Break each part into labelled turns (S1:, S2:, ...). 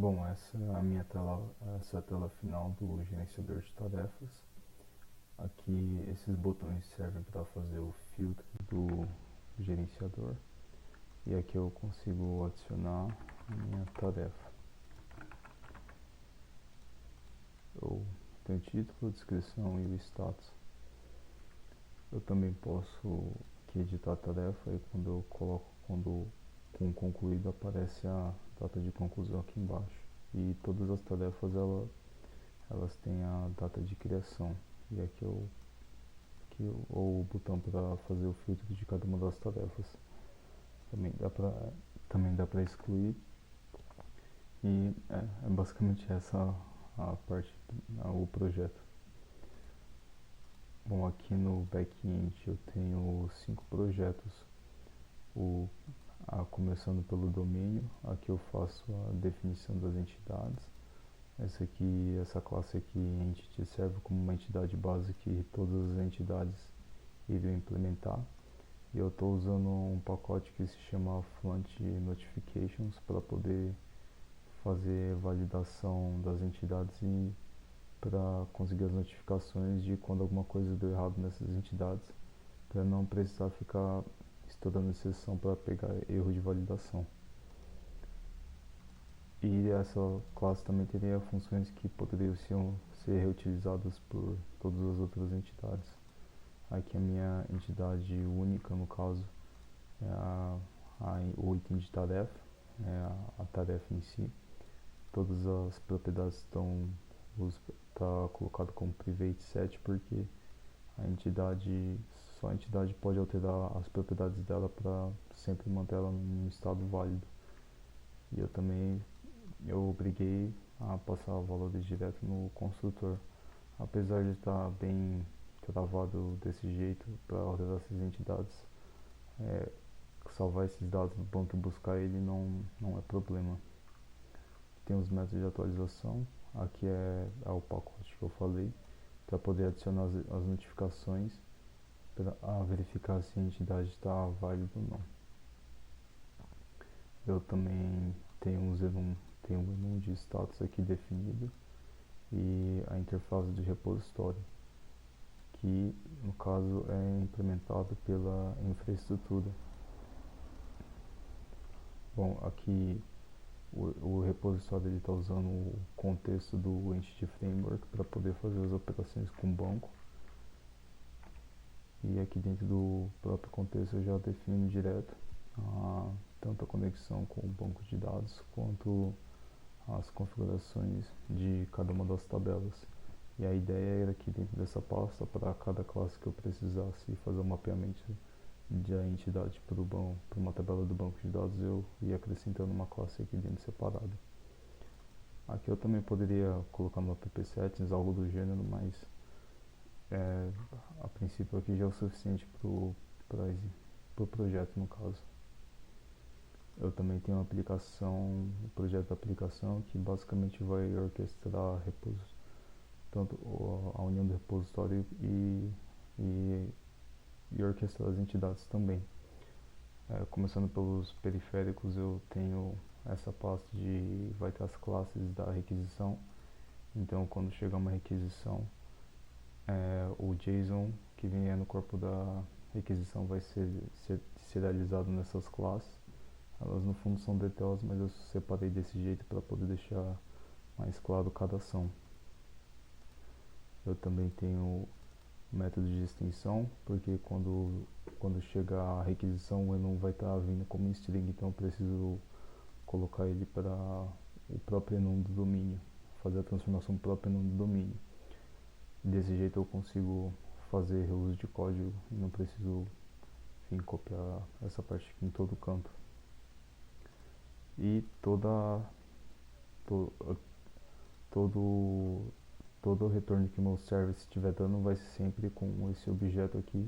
S1: Bom, essa é a minha tela, essa é a tela final do gerenciador de tarefas. Aqui esses botões servem para fazer o filtro do gerenciador e aqui eu consigo adicionar a minha tarefa. Eu tenho o título, a descrição e o status. Eu também posso aqui editar a tarefa e quando eu coloco com concluído aparece a data de conclusão aqui embaixo. E todas as tarefas elas têm a data de criação. E aqui o botão para fazer o filtro de cada uma das tarefas. Também dá para excluir. E é basicamente essa a parte, o projeto. Bom, aqui no back-end eu tenho 5 projetos. Começando pelo domínio, aqui eu faço a definição das entidades. Essa classe aqui, Entity, serve como uma entidade base que todas as entidades iriam implementar. E eu estou usando um pacote que se chama Fluent Notifications para poder fazer validação das entidades e para conseguir as notificações de quando alguma coisa deu errado nessas entidades, para não precisar ficar estourando exceção para pegar erro de validação. E essa classe também teria funções que poderiam ser reutilizadas por todas as outras entidades. Aqui a minha entidade única, no caso, é o item de tarefa, a tarefa em si. Todas as propriedades tá colocado como private set porque só a entidade pode alterar as propriedades dela para sempre manter ela num estado válido. E eu obriguei a passar valores direto no construtor. Apesar de estar bem travado desse jeito para ordenar essas entidades, salvar esses dados no banco e buscar ele não é problema. Tem os métodos de atualização, aqui é o pacote que eu falei, para poder adicionar as notificações para verificar se a entidade está válida ou não. Eu também tenho tenho um menu de status aqui definido e a interface de repositório, que no caso é implementado pela infraestrutura. Bom, aqui o repositório está usando o contexto do Entity Framework para poder fazer as operações com o banco. E aqui dentro do próprio contexto eu já defino direto tanto a conexão com o banco de dados quanto as configurações de cada uma das tabelas. E a ideia era que dentro dessa pasta, para cada classe que eu precisasse fazer um mapeamento de a entidade para uma tabela do banco de dados, eu ia acrescentando uma classe aqui dentro separada. Aqui eu também poderia colocar no app settings algo do gênero, mas a princípio aqui já é o suficiente para o projeto no caso. Eu também tenho uma aplicação, um projeto de aplicação que basicamente vai orquestrar tanto a união do repositório e orquestrar as entidades também. Começando pelos periféricos, eu tenho essa pasta vai ter as classes da requisição. Então quando chegar uma requisição, o JSON que vem no corpo da requisição vai ser serializado nessas classes. Elas no fundo são DTOs, mas eu separei desse jeito para poder deixar mais claro cada ação. Eu também tenho método de extensão, porque quando chegar a requisição ele não vai estar vindo como string, então eu preciso colocar ele para o próprio enum do domínio, fazer a transformação do próprio enum do domínio. Desse jeito eu consigo fazer reuso de código e não preciso copiar essa parte aqui em todo canto. E todo o retorno que meu service estiver dando vai ser sempre com esse objeto aqui.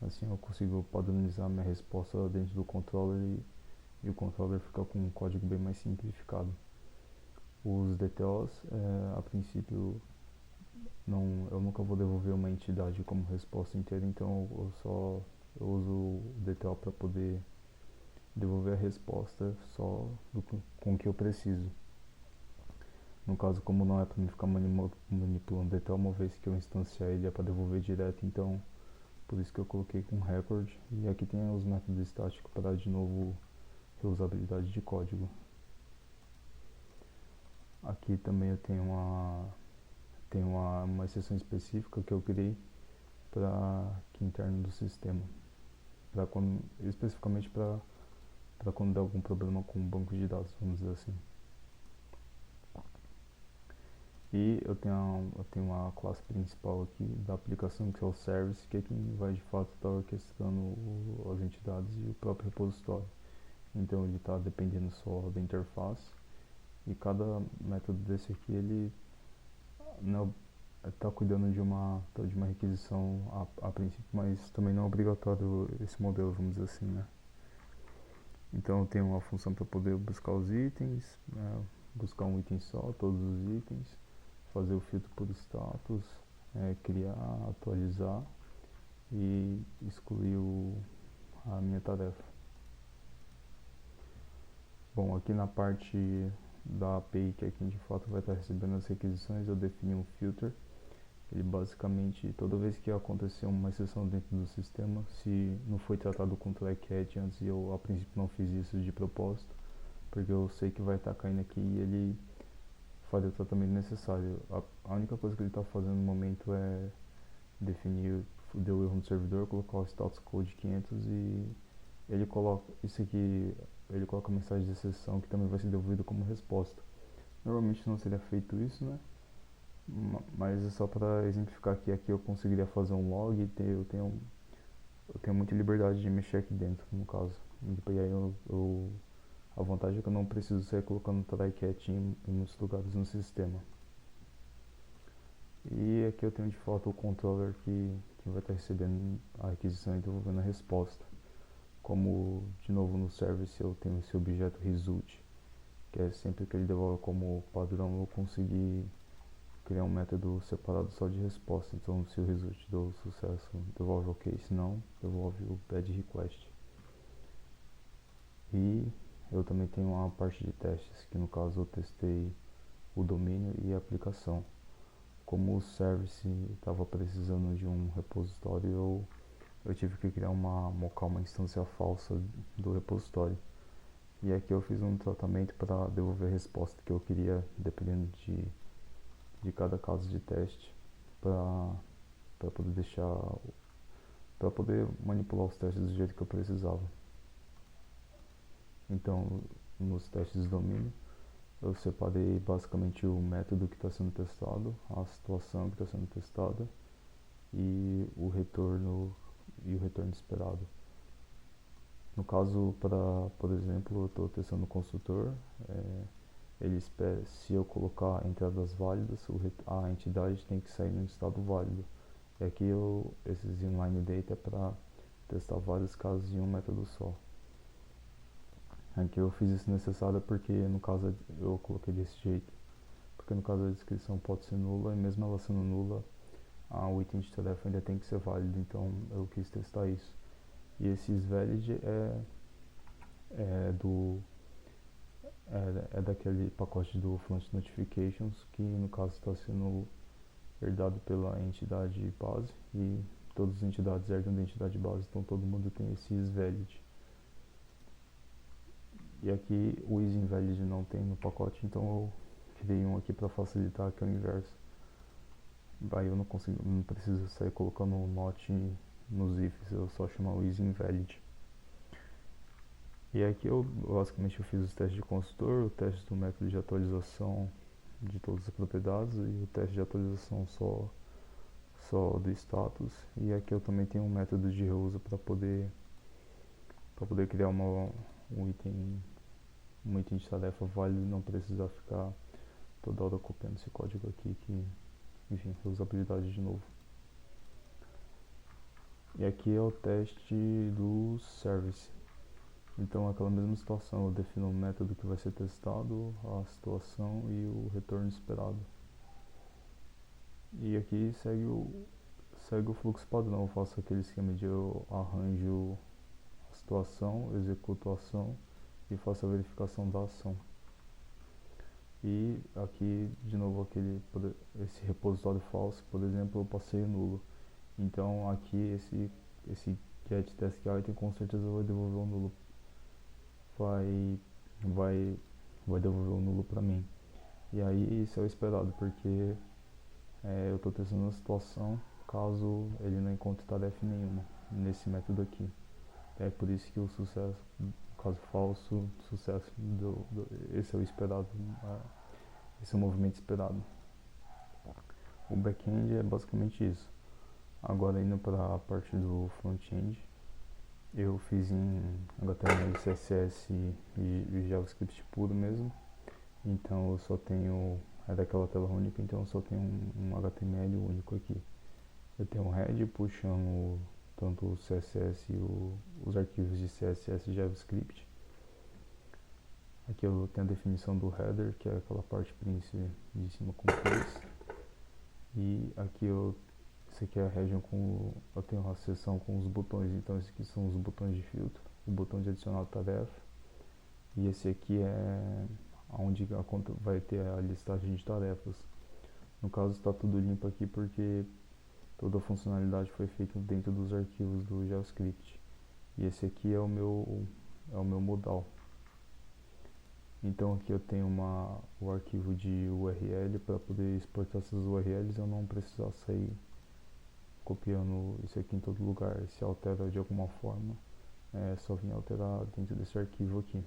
S1: Assim eu consigo padronizar minha resposta dentro do controller e o controller fica com um código bem mais simplificado. Os DTOs, a princípio, eu nunca vou devolver uma entidade como resposta inteira, então eu uso o DTO para poder devolver a resposta só com o que eu preciso. No caso, como não é para mim ficar manipulando até uma vez que eu instanciar ele é para devolver direto, então por isso que eu coloquei com record. E aqui tem os métodos estáticos para dar de novo reusabilidade de código. Aqui também eu tenho uma exceção específica que eu criei para que interno do sistema, especificamente para quando der algum problema com o banco de dados, vamos dizer assim. E eu tenho uma classe principal aqui da aplicação, que é o service, que é quem vai de fato estar orquestrando as entidades e o próprio repositório. Então ele está dependendo só da interface, e cada método desse aqui ele está cuidando de uma requisição a princípio, mas também não é obrigatório esse modelo, vamos dizer assim, né? Então eu tenho uma função para poder buscar os itens, buscar um item só, todos os itens, fazer o filtro por status, criar, atualizar e excluir a minha tarefa. Bom, aqui na parte da API, que é quem de fato vai estar recebendo as requisições, eu defini um filter. Ele basicamente, toda vez que acontecer uma exceção dentro do sistema, se não foi tratado com try-catch antes, e eu a princípio não fiz isso de propósito, porque eu sei que vai estar caindo aqui e ele fazer o tratamento necessário. A única coisa que ele está fazendo no momento é definir, deu erro no servidor, colocar o status code 500 e ele coloca isso aqui, ele coloca a mensagem de exceção que também vai ser devolvido como resposta. Normalmente não seria feito isso, né? Mas é só para exemplificar que aqui eu conseguiria fazer um log e eu tenho muita liberdade de mexer aqui dentro, no caso. E aí a vantagem é que eu não preciso sair colocando try-catch em muitos lugares no sistema. E aqui eu tenho de fato o controller que vai estar recebendo a requisição e devolvendo a resposta. Como de novo no service eu tenho esse objeto result, que é sempre que ele devolve como padrão eu conseguir criar um método separado só de resposta. Então se o result deu sucesso, devolve ok, se não, devolve o bad request. E eu também tenho uma parte de testes, que no caso eu testei o domínio e a aplicação. Como o service estava precisando de um repositório, eu tive que criar mocar uma instância falsa do repositório. E aqui eu fiz um tratamento para devolver a resposta que eu queria, dependendo de cada caso de teste, para poder manipular os testes do jeito que eu precisava. Então, nos testes de domínio, eu separei basicamente o método que está sendo testado, a situação que está sendo testada e o retorno esperado. No caso, por exemplo, eu estou testando o construtor, ele espera, se eu colocar entradas válidas, a entidade tem que sair no estado válido. E aqui esses inline data é para testar vários casos em um método só. Aqui eu fiz isso necessário porque no caso eu coloquei desse jeito, porque no caso a descrição pode ser nula e mesmo ela sendo nula, o item de tarefa ainda tem que ser válido, então eu quis testar isso. E esses valid é daquele pacote do Fluent Notifications, que no caso está sendo herdado pela entidade base, e todas as entidades herdam da entidade base, então todo mundo tem esse isValid. E aqui o isInvalid não tem no pacote, então eu criei um aqui para facilitar, que é o inverso. Aí eu não preciso sair colocando um not nos ifs, eu só chamo o isInvalid. E aqui basicamente eu fiz os testes de construtor, o teste do método de atualização de todas as propriedades e o teste de atualização só do status. E aqui eu também tenho um método de reuso para poder criar um item de tarefa válido e não precisar ficar toda hora copiando esse código aqui, que enfim, reusabilidade de novo. E aqui é o teste do service. Então, aquela mesma situação, eu defino o método que vai ser testado, a situação e o retorno esperado. E aqui segue o fluxo padrão. Eu faço aquele esquema de eu arranjo a situação, executo a ação e faço a verificação da ação. E aqui de novo esse repositório falso, por exemplo, eu passei nulo. Então aqui esse get task item com certeza vai devolver um nulo, vai vai vai devolver um nulo para mim. E aí isso é o esperado, porque eu estou testando a situação caso ele não encontre tarefa nenhuma nesse método aqui. É por isso que o sucesso, caso falso, sucesso esse é o esperado, esse é o movimento esperado. O back-end é basicamente isso. Agora indo para a parte do front-end, eu fiz em HTML, CSS e JavaScript puro mesmo. Então eu só tenho, é daquela tela única, então eu só tenho um HTML único aqui. Eu tenho um head puxando tanto o CSS e os arquivos de CSS e JavaScript. Aqui eu tenho a definição do header, que é aquela parte príncipe de cima com place. E aqui esse aqui é a region eu tenho uma seção com os botões, então esses aqui são os botões de filtro, o botão de adicionar tarefa. E esse aqui é onde a conta vai ter a listagem de tarefas. No caso está tudo limpo aqui porque toda a funcionalidade foi feita dentro dos arquivos do JavaScript. E esse aqui é o meu modal. Então aqui eu tenho o arquivo de URL para poder exportar essas URLs e eu não precisar sair copiando isso aqui em todo lugar. Se altera de alguma forma, é só vir alterar dentro desse arquivo aqui.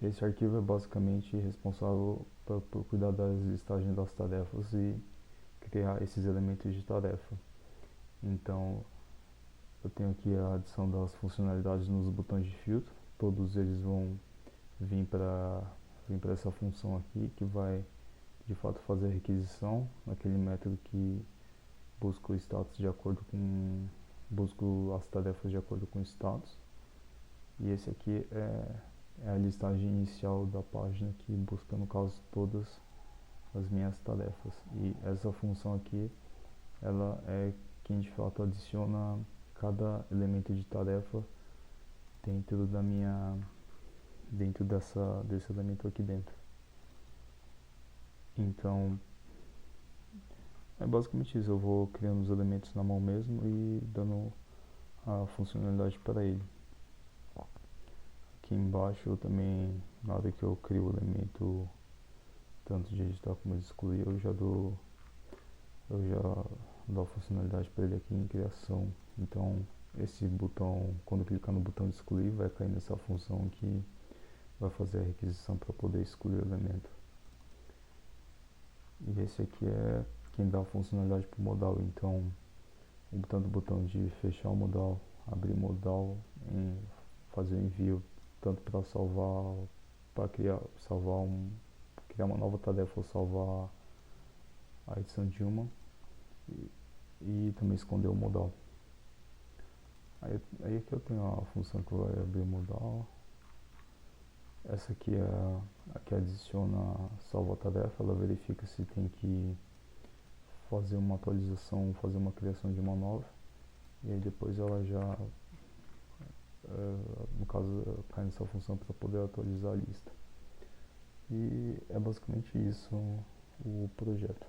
S1: Esse arquivo é basicamente responsável por cuidar das listagens das tarefas e criar esses elementos de tarefa. Então eu tenho aqui a adição das funcionalidades nos botões de filtro. Todos eles vão vir para essa função aqui, que vai de fato fazer a requisição naquele método que busca o status de acordo com busca as tarefas de acordo com o status. E esse aqui é a listagem inicial da página que busca, no caso, todas as minhas tarefas. E essa função aqui, ela é quem de fato adiciona cada elemento de tarefa dentro desse elemento aqui dentro. Então é basicamente isso, eu vou criando os elementos na mão mesmo e dando a funcionalidade para ele. Aqui embaixo eu também, na hora que eu crio o elemento tanto de editar como de excluir, eu já dou a funcionalidade para ele aqui em criação. Então esse botão, quando clicar no botão de excluir, vai cair nessa função que vai fazer a requisição para poder excluir o elemento. E esse aqui é quem dá a funcionalidade para o modal. Então tanto o botão de fechar o modal, abrir o modal, fazer o envio, tanto para salvar, para criar uma nova tarefa ou salvar a edição de uma, e também esconder o modal. Aí aqui eu tenho a função que vai abrir o modal. Essa aqui é a que adiciona salva tarefa, ela verifica se tem que fazer uma atualização, fazer uma criação de uma nova, e aí depois ela já no caso cai nessa função para poder atualizar a lista. E é basicamente isso o projeto.